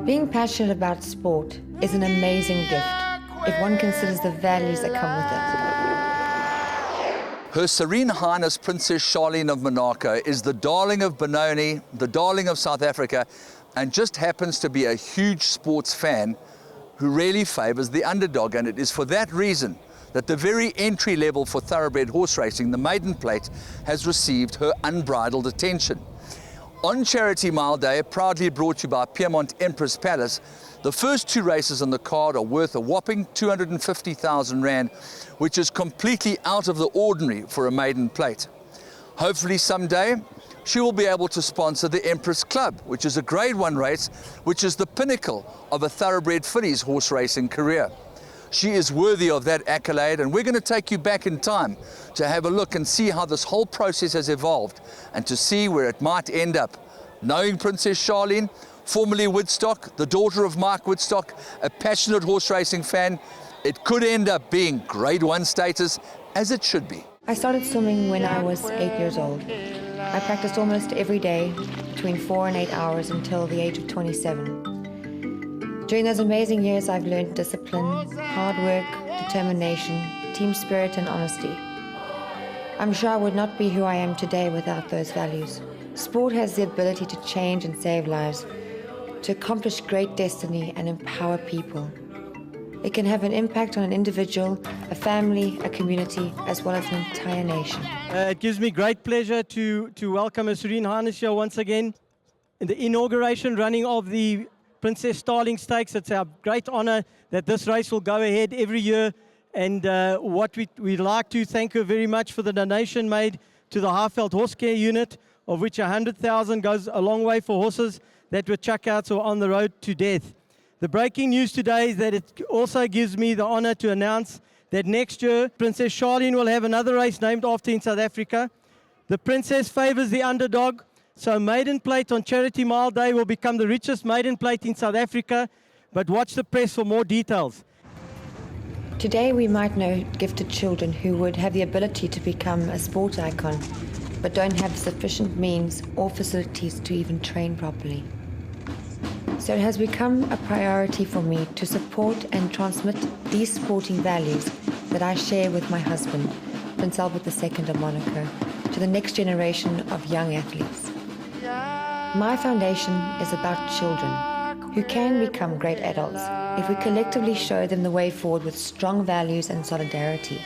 Being passionate about sport is an amazing gift if one considers the values that come with it. Her Serene Highness Princess Charlene of Monaco is the darling of Benoni, the darling of South Africa, and just happens to be a huge sports fan who really favours the underdog. And it is for that reason that the very entry level for thoroughbred horse racing, the Maiden Plate, has received her unbridled attention. On Charity Mile Day, proudly brought to you by Peermont Empress Palace, the first two races on the card are worth a whopping 250,000 Rand, which is completely out of the ordinary for a Maiden Plate. Hopefully someday, she will be able to sponsor the Empress Club, which is a Grade 1 race, which is the pinnacle of a thoroughbred filly's horse racing career. She is worthy of that accolade, and we're going to take you back in time to have a look and see how this whole process has evolved and to see where it might end up. Knowing Princess Charlene, formerly Woodstock, the daughter of Mike Woodstock, a passionate horse racing fan, it could end up being Grade 1 status, as it should be. I started swimming when I was 8 years old. I practiced almost every day, between 4 and 8 hours until the age of 27. During those amazing years, I've learned discipline, hard work, determination, team spirit, and honesty. I'm sure I would not be who I am today without those values. Sport has the ability to change and save lives, to accomplish great destiny and empower people. It can have an impact on an individual, a family, a community, as well as an entire nation. It gives me great pleasure to welcome Her Serene Highness here once again in the inauguration running of the Princess Starling Stakes. It's our great honor that this race will go ahead every year, and what we'd like to thank her very much for the donation made to the Highveld Horse Care Unit, of which 100,000 goes a long way for horses that were chuck-outs or on the road to death. The breaking news today is that it also gives me the honor to announce that next year Princess Charlene will have another race named after in South Africa. The Princess favors the underdog, so Maiden Plate on Charity Mile Day will become the richest Maiden Plate in South Africa, but watch the press for more details. Today we might know gifted children who would have the ability to become a sport icon, but don't have sufficient means or facilities to even train properly. So it has become a priority for me to support and transmit these sporting values that I share with my husband, Prince Albert II of Monaco, to the next generation of young athletes. My foundation is about children who can become great adults if we collectively show them the way forward with strong values and solidarity.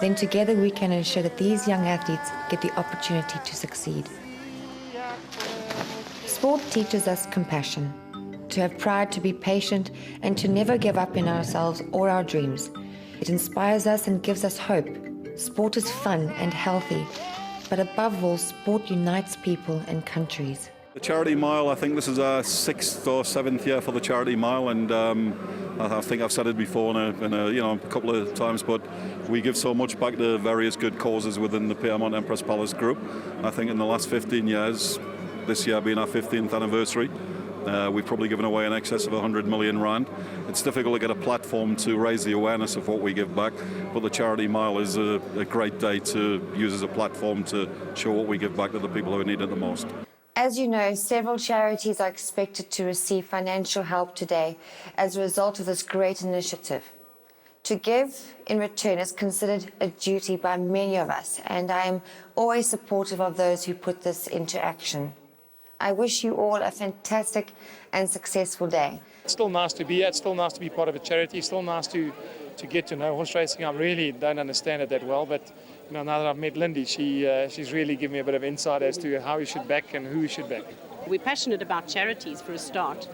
Then together we can ensure that these young athletes get the opportunity to succeed. Sport teaches us compassion, to have pride, to be patient, and to never give up in ourselves or our dreams. It inspires us and gives us hope. Sport is fun and healthy, but above all, sport unites people and countries. The Charity Mile, I think this is our 6th or 7th year for the Charity Mile, and I think I've said it before in a couple of times, but we give so much back to various good causes within the Peermont Empress Palace group. I think in the last 15 years, this year being our 15th anniversary, we've probably given away in excess of 100 million Rand. It's difficult to get a platform to raise the awareness of what we give back, but the Charity Mile is a great day to use as a platform to show what we give back to the people who need it the most. As you know, several charities are expected to receive financial help today as a result of this great initiative. To give in return is considered a duty by many of us, and I am always supportive of those who put this into action. I wish you all a fantastic and successful day. It's still nice to be here. It's still nice to be part of a charity. It's still nice to get to know horse racing. I really don't understand it that well, but now that I've met Lindy, she's really given me a bit of insight as to how you should back and who you should back. We're passionate about charities for a start,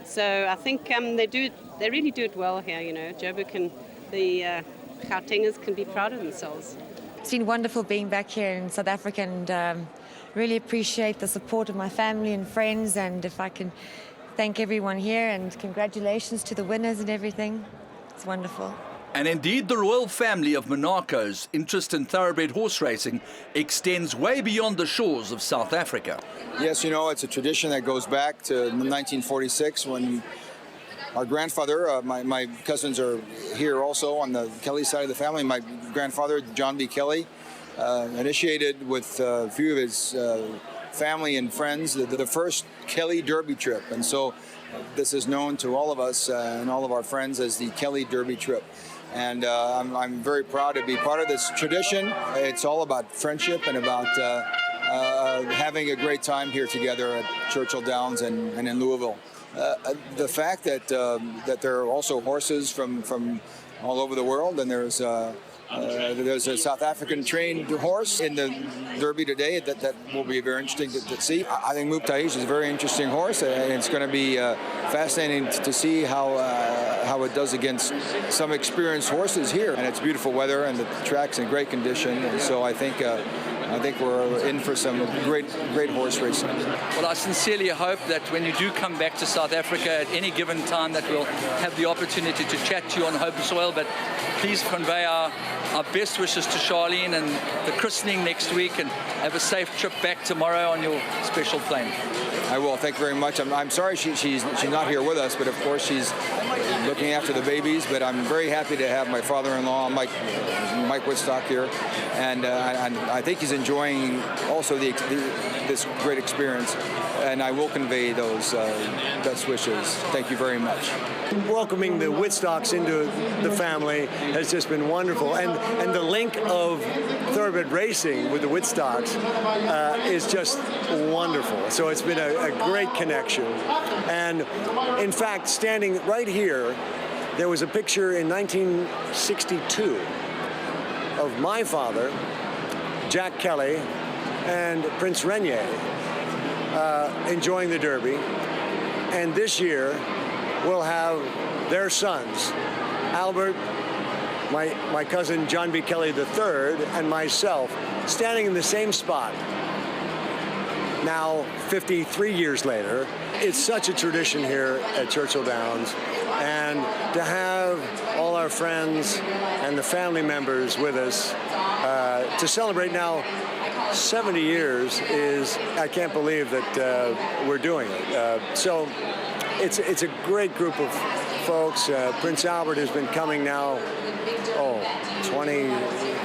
so I think they really do it well here. Joburg and the Gautengers can be proud of themselves. It's been wonderful being back here in South Africa, and really appreciate the support of my family and friends, and if I can thank everyone here, and congratulations to the winners and everything. It's wonderful. And indeed, the royal family of Monaco's interest in thoroughbred horse racing extends way beyond the shores of South Africa. Yes, it's a tradition that goes back to 1946 when our grandfather, my cousins are here also on the Kelly side of the family. My grandfather, John B. Kelly, initiated with a few of his family and friends the first Kelly Derby trip. And so this is known to all of us and all of our friends as the Kelly Derby trip. And I'm very proud to be part of this tradition. It's all about friendship and about having a great time here together at Churchill Downs and in Louisville. The fact that there are also horses from all over the world, and there's a South African trained horse in the Derby today that will be very interesting to see. I think Moop is a very interesting horse, and it's going to be fascinating to see how it does against some experienced horses here. And it's beautiful weather, and the track's in great condition, and so I think we're in for some great horse racing. Well, I sincerely hope that when you do come back to South Africa at any given time that we'll have the opportunity to chat to you on home soil, but please convey our best wishes to Charlene and the christening next week, and have a safe trip back tomorrow on your special plane. I will. Thank you very much. I'm sorry she's not here with us, but of course she's looking after the babies. But I'm very happy to have my father-in-law, Mike Woodstock, here, and I think he's enjoying also this great experience. And I will convey those best wishes. Thank you very much. Welcoming the Woodstocks into the family has just been wonderful, and the link of thoroughbred racing with the Woodstocks is just wonderful. So it's been a great connection. And in fact, standing right here, there was a picture in 1962 of my father, Jack Kelly, and Prince Renier enjoying the Derby. And this year, we'll have their sons, Albert, my cousin John B. Kelly III, and myself, standing in the same spot. Now, 53 years later, it's such a tradition here at Churchill Downs, and to have all our friends and the family members with us to celebrate now 70 years is, I can't believe that we're doing it. So it's a great group of folks. Prince Albert has been coming now, 20,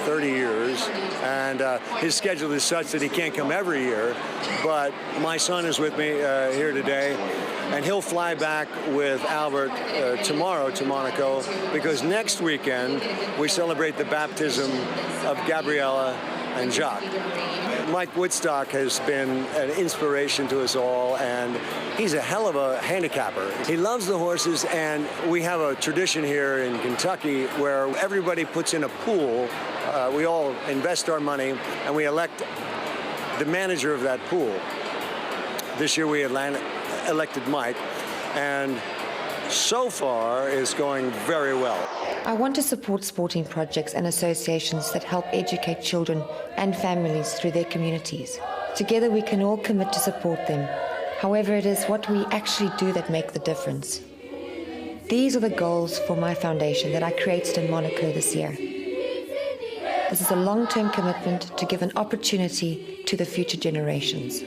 30 years, and his schedule is such that he can't come every year, but my son is with me here today, and he'll fly back with Albert tomorrow to Monaco, because next weekend we celebrate the baptism of Gabriella and Jacques. Mike Woodstock has been an inspiration to us all, and he's a hell of a handicapper. He loves the horses, and we have a tradition here in Kentucky where everybody puts in a pool. We all invest our money, and we elect the manager of that pool. This year we elected Mike, and so far it's going very well. I want to support sporting projects and associations that help educate children and families through their communities. Together we can all commit to support them. However, it is what we actually do that make the difference. These are the goals for my foundation that I created in Monaco this year. This is a long-term commitment to give an opportunity to the future generations.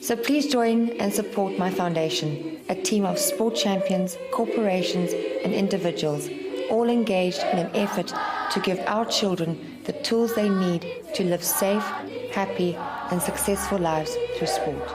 So please join and support my foundation, a team of sport champions, corporations and individuals, all engaged in an effort to give our children the tools they need to live safe, happy and successful lives through sport.